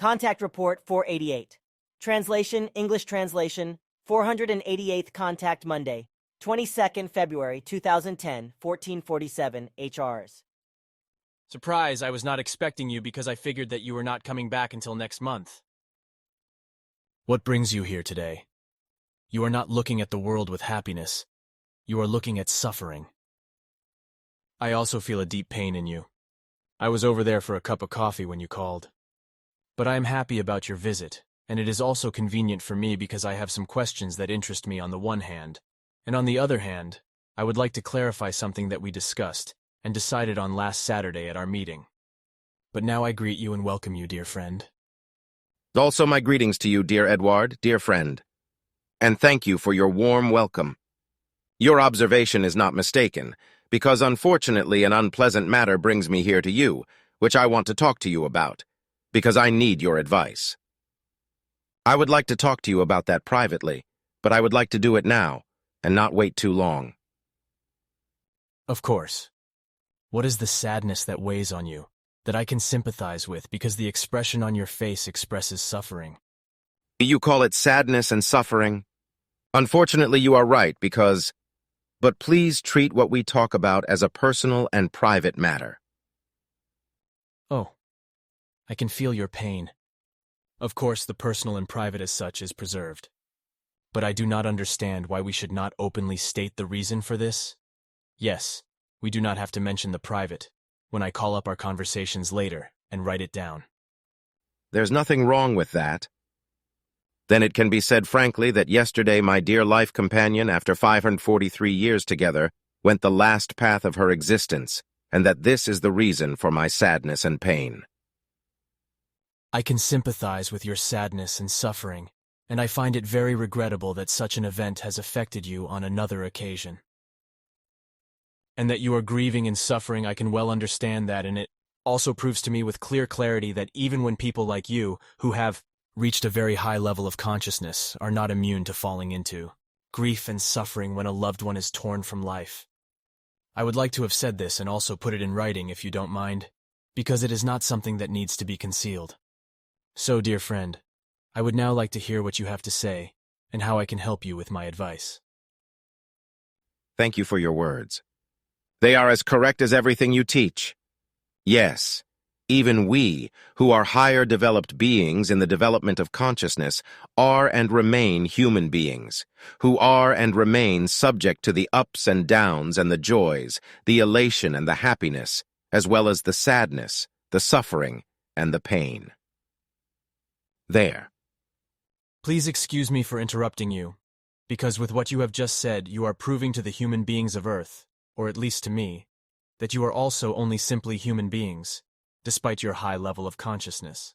Contact Report 488. Translation, English translation, 488th Contact Monday, 22nd February 2010, 1447 HRs. Surprise, I was not expecting you because I figured that you were not coming back until next month. What brings you here today? You are not looking at the world with happiness. You are looking at suffering. I also feel a deep pain in you. I was over there for a cup of coffee when you called. But I am happy about your visit, and it is also convenient for me because I have some questions that interest me on the one hand, and on the other hand, I would like to clarify something that we discussed and decided on last Saturday at our meeting. But now I greet you and welcome you, dear friend. Also my greetings to you, dear Edward, dear friend. And thank you for your warm welcome. Your observation is not mistaken, because unfortunately an unpleasant matter brings me here to you, which I want to talk to you about, because I need your advice. I would like to talk to you about that privately, but I would like to do it now, and not wait too long. Of course. What is the sadness that weighs on you, that I can sympathize with because the expression on your face expresses suffering? You call it sadness and suffering? Unfortunately, you are right, because... But please treat what we talk about as a personal and private matter. Oh, I can feel your pain. Of course, the personal and private as such is preserved. But I do not understand why we should not openly state the reason for this. Yes, we do not have to mention the private when I call up our conversations later and write it down. There's nothing wrong with that. Then it can be said frankly that yesterday my dear life companion, after 543 years together, went the last path of her existence, and that this is the reason for my sadness and pain. I can sympathize with your sadness and suffering, and I find it very regrettable that such an event has affected you on another occasion. And that you are grieving and suffering, I can well understand that, and it also proves to me with clear clarity that even when people like you, who have reached a very high level of consciousness, are not immune to falling into grief and suffering when a loved one is torn from life. I would like to have said this and also put it in writing if you don't mind, because it is not something that needs to be concealed. So, dear friend, I would now like to hear what you have to say and how I can help you with my advice. Thank you for your words. They are as correct as everything you teach. Yes, even we, who are higher developed beings in the development of consciousness, are and remain human beings, who are and remain subject to the ups and downs and the joys, the elation and the happiness, as well as the sadness, the suffering, and the pain. There. Please excuse me for interrupting you, because with what you have just said, you are proving to the human beings of Earth, or at least to me, that you are also only simply human beings, despite your high level of consciousness.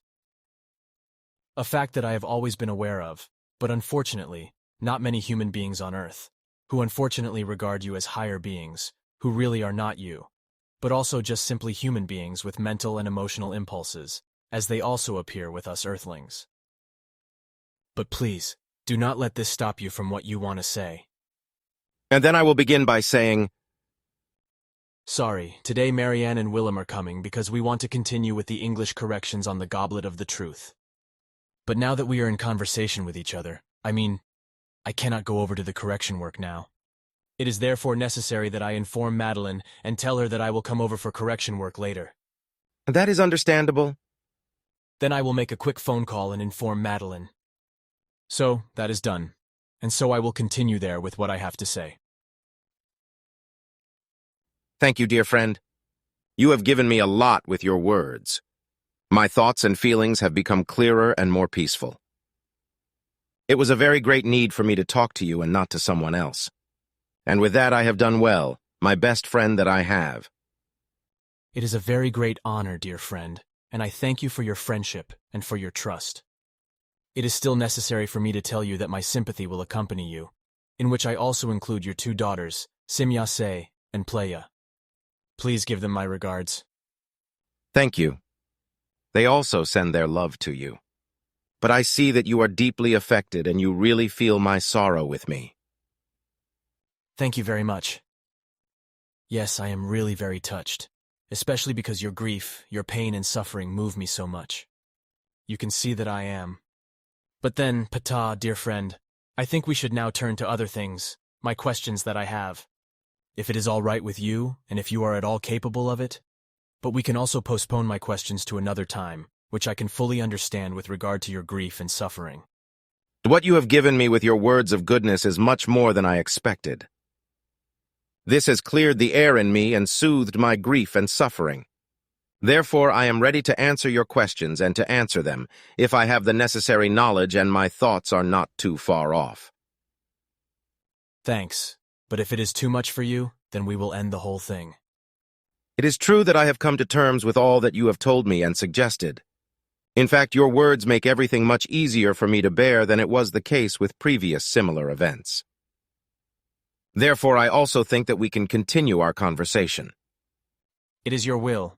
A fact that I have always been aware of, but unfortunately, not many human beings on Earth, who unfortunately regard you as higher beings, who really are not you, but also just simply human beings with mental and emotional impulses, as they also appear with us Earthlings. But please, do not let this stop you from what you want to say. And then I will begin by saying, Sorry, today Marianne and Willem are coming because we want to continue with the English corrections on the Goblet of the Truth. But now that we are in conversation with each other, I cannot go over to the correction work now. It is therefore necessary that I inform Madeline and tell her that I will come over for correction work later. That is understandable. Then I will make a quick phone call and inform Madeline. So, that is done, and so I will continue there with what I have to say. Thank you, dear friend. You have given me a lot with your words. My thoughts and feelings have become clearer and more peaceful. It was a very great need for me to talk to you and not to someone else. And with that I have done well, my best friend that I have. It is a very great honor, dear friend, and I thank you for your friendship and for your trust. It is still necessary for me to tell you that my sympathy will accompany you, in which I also include your two daughters, Simyase and Ptaah. Please give them my regards. Thank you. They also send their love to you. But I see that you are deeply affected and you really feel my sorrow with me. Thank you very much. Yes, I am really very touched, especially because your grief, your pain and suffering move me so much. You can see that I am. But then, Ptaah, dear friend, I think we should now turn to other things, my questions that I have. If it is all right with you, and if you are at all capable of it. But we can also postpone my questions to another time, which I can fully understand with regard to your grief and suffering. What you have given me with your words of goodness is much more than I expected. This has cleared the air in me and soothed my grief and suffering. Therefore, I am ready to answer your questions and to answer them, if I have the necessary knowledge and my thoughts are not too far off. Thanks, but if it is too much for you, then we will end the whole thing. It is true that I have come to terms with all that you have told me and suggested. In fact, your words make everything much easier for me to bear than it was the case with previous similar events. Therefore, I also think that we can continue our conversation. It is your will.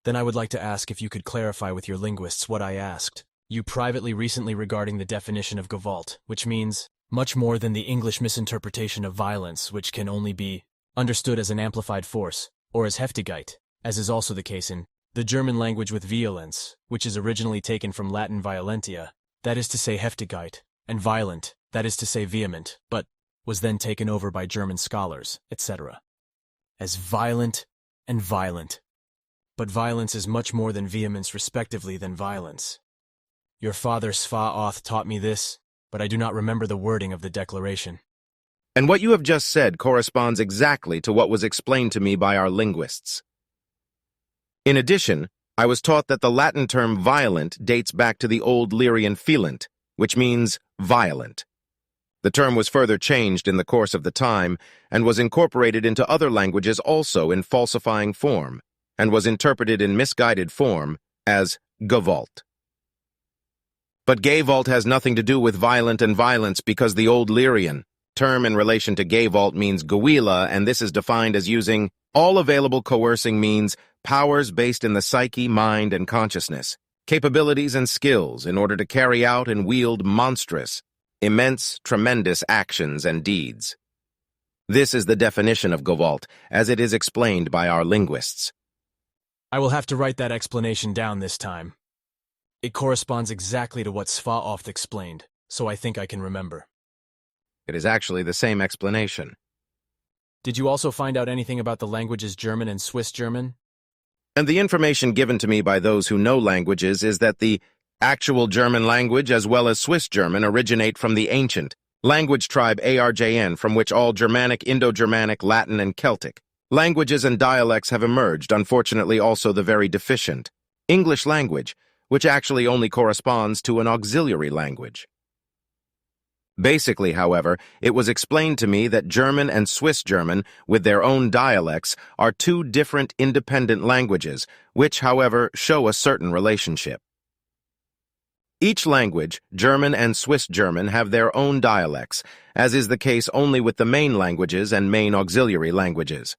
Then I would like to ask if you could clarify with your linguists what I asked you privately recently regarding the definition of Gewalt, which means much more than the English misinterpretation of violence, which can only be understood as an amplified force, or as Heftigkeit, as is also the case in the German language with Violenz, which is originally taken from Latin violentia, that is to say Heftigkeit, and violent, that is to say vehement, but was then taken over by German scholars, etc. as violent and violent. But violence is much more than vehemence respectively than violence. Your father Sfath taught me this, but I do not remember the wording of the declaration. And what you have just said corresponds exactly to what was explained to me by our linguists. In addition, I was taught that the Latin term violent dates back to the Old Lyrian vehement, which means violent. The term was further changed in the course of the time and was incorporated into other languages also in falsifying form, and was interpreted in misguided form as Gewalt. But Gewalt has nothing to do with violent and violence because the Old Lyrian term in relation to Gewalt means Gewila, and this is defined as using all available coercing means, powers based in the psyche, mind, and consciousness, capabilities and skills in order to carry out and wield monstrous, immense, tremendous actions and deeds. This is the definition of Gewalt, as it is explained by our linguists. I will have to write that explanation down this time. It corresponds exactly to what Sfath explained, so I think I can remember. It is actually the same explanation. Did you also find out anything about the languages German and Swiss German? And the information given to me by those who know languages is that the actual German language as well as Swiss German originate from the ancient language tribe Arjn, from which all Germanic, Indo-Germanic, Latin, and Celtic languages and dialects have emerged, unfortunately also the very deficient English language, which actually only corresponds to an auxiliary language. Basically, however, it was explained to me that German and Swiss German, with their own dialects, are two different independent languages, which, however, show a certain relationship. Each language, German and Swiss German, have their own dialects, as is the case only with the main languages and main auxiliary languages.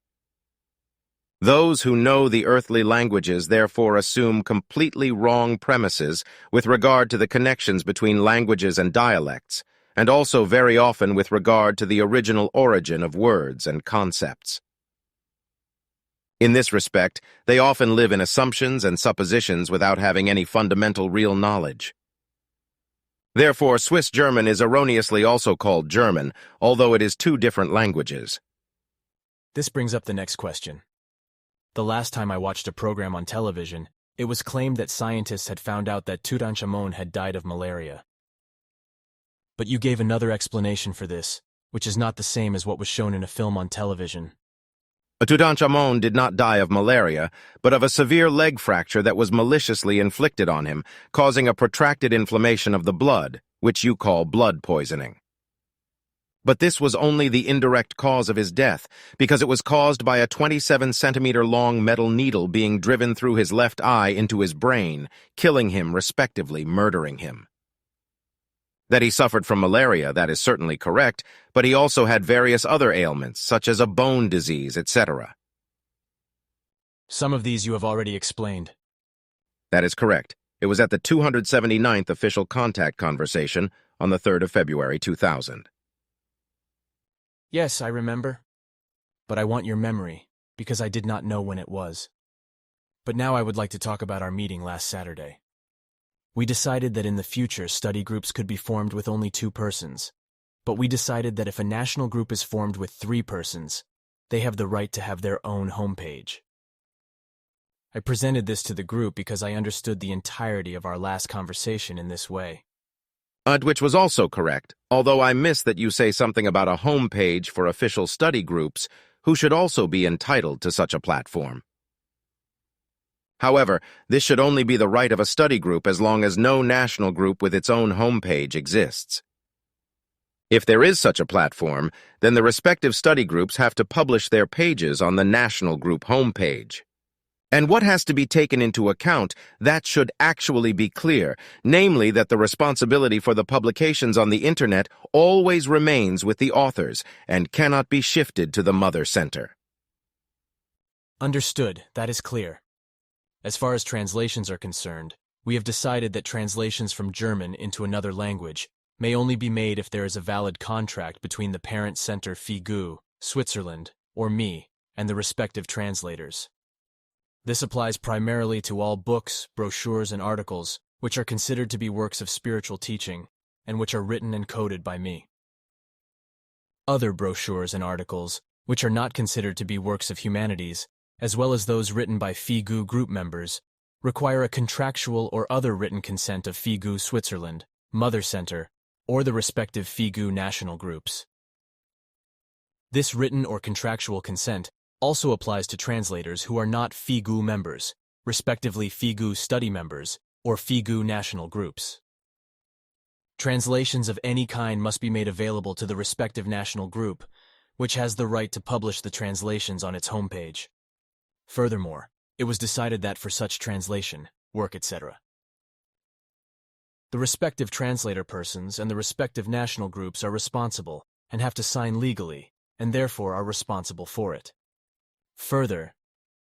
Those who know the earthly languages therefore assume completely wrong premises with regard to the connections between languages and dialects, and also very often with regard to the original origin of words and concepts. In this respect, they often live in assumptions and suppositions without having any fundamental real knowledge. Therefore, Swiss German is erroneously also called German, although it is two different languages. This brings up the next question. The last time I watched a program on television, it was claimed that scientists had found out that Tutankhamun had died of malaria. But you gave another explanation for this, which is not the same as what was shown in a film on television. Tutankhamun did not die of malaria, but of a severe leg fracture that was maliciously inflicted on him, causing a protracted inflammation of the blood, which you call blood poisoning. But this was only the indirect cause of his death, because it was caused by a 27-centimeter-long metal needle being driven through his left eye into his brain, killing him, respectively, murdering him. That he suffered from malaria, that is certainly correct, but he also had various other ailments, such as a bone disease, etc. Some of these you have already explained. That is correct. It was at the 279th official contact conversation on the 3rd of February 2000. Yes, I remember. But I want your memory, because I did not know when it was. But now I would like to talk about our meeting last Saturday. We decided that in the future study groups could be formed with only 2 persons. But we decided that if a national group is formed with 3 persons, they have the right to have their own homepage. I presented this to the group because I understood the entirety of our last conversation in this way. Which was also correct, although I miss that you say something about a homepage for official study groups who should also be entitled to such a platform. However, this should only be the right of a study group as long as no national group with its own homepage exists. If there is such a platform, then the respective study groups have to publish their pages on the national group homepage. And what has to be taken into account, that should actually be clear, namely that the responsibility for the publications on the Internet always remains with the authors and cannot be shifted to the mother center. Understood, that is clear. As far as translations are concerned, we have decided that translations from German into another language may only be made if there is a valid contract between the parent center FIGU, Switzerland, or me, and the respective translators. This applies primarily to all books, brochures, and articles which are considered to be works of spiritual teaching and which are written and coded by me. Other brochures and articles, which are not considered to be works of humanities, as well as those written by FIGU group members, require a contractual or other written consent of FIGU Switzerland, Mother Center, or the respective FIGU national groups. This written or contractual consent also applies to translators who are not FIGU members, respectively FIGU study members, or FIGU national groups. Translations of any kind must be made available to the respective national group, which has the right to publish the translations on its homepage. Furthermore, it was decided that for such translation, work, etc., the respective translator persons and the respective national groups are responsible and have to sign legally, and therefore are responsible for it. Further,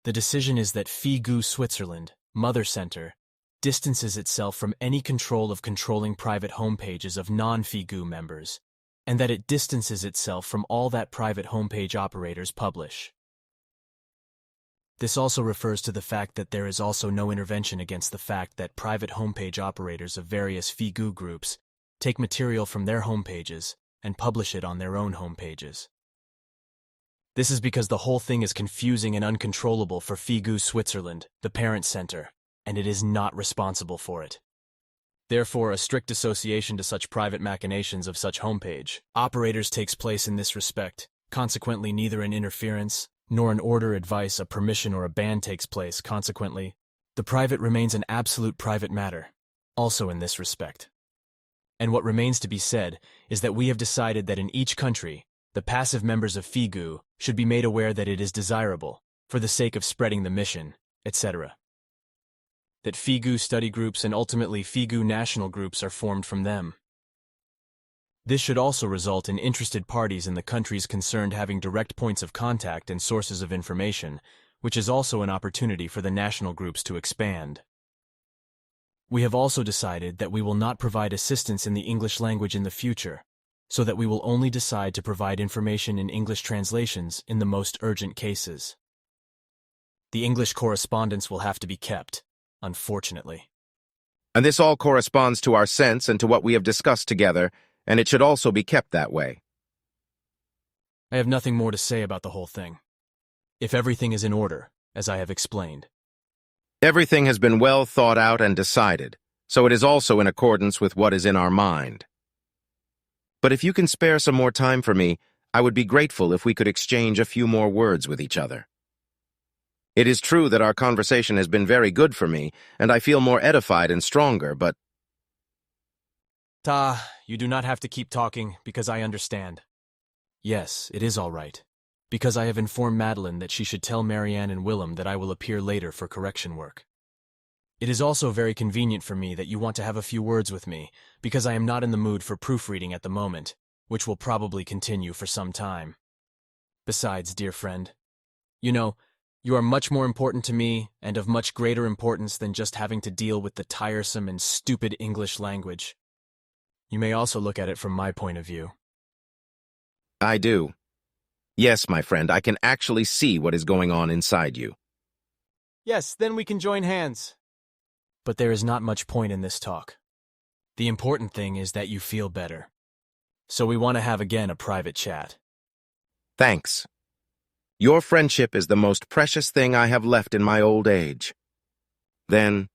the decision is that FIGU Switzerland, Mother Center, distances itself from any control of controlling private homepages of non-FIGU members, and that it distances itself from all that private homepage operators publish. This also refers to the fact that there is also no intervention against the fact that private homepage operators of various FIGU groups take material from their homepages and publish it on their own homepages. This is because the whole thing is confusing and uncontrollable for FIGU Switzerland, the parent center, and it is not responsible for it. Therefore, a strict association to such private machinations of such homepage operators takes place in this respect. Consequently, neither an interference, nor an order, advice, a permission, or a ban takes place. Consequently, the private remains an absolute private matter, also in this respect. And what remains to be said is that we have decided that in each country, the passive members of FIGU should be made aware that it is desirable, for the sake of spreading the mission, etc., that FIGU study groups and ultimately FIGU national groups are formed from them. This should also result in interested parties in the countries concerned having direct points of contact and sources of information, which is also an opportunity for the national groups to expand. We have also decided that we will not provide assistance in the English language in the future, so that we will only decide to provide information in English translations in the most urgent cases. The English correspondence will have to be kept, unfortunately. And this all corresponds to our sense and to what we have discussed together, and it should also be kept that way. I have nothing more to say about the whole thing. If everything is in order, as I have explained. Everything has been well thought out and decided, so it is also in accordance with what is in our mind. But if you can spare some more time for me, I would be grateful if we could exchange a few more words with each other. It is true that our conversation has been very good for me, and I feel more edified and stronger, but... Ptaah, you do not have to keep talking, because I understand. Yes, it is all right, because I have informed Madeline that she should tell Marianne and Willem that I will appear later for correction work. It is also very convenient for me that you want to have a few words with me, because I am not in the mood for proofreading at the moment, which will probably continue for some time. Besides, dear friend, you are much more important to me and of much greater importance than just having to deal with the tiresome and stupid English language. You may also look at it from my point of view. I do. Yes, my friend, I can actually see what is going on inside you. Yes, then we can join hands. but there is not much point in this talk. The important thing is that you feel better. So we want to have again a private chat. Thanks. Your friendship is the most precious thing I have left in my old age. Then,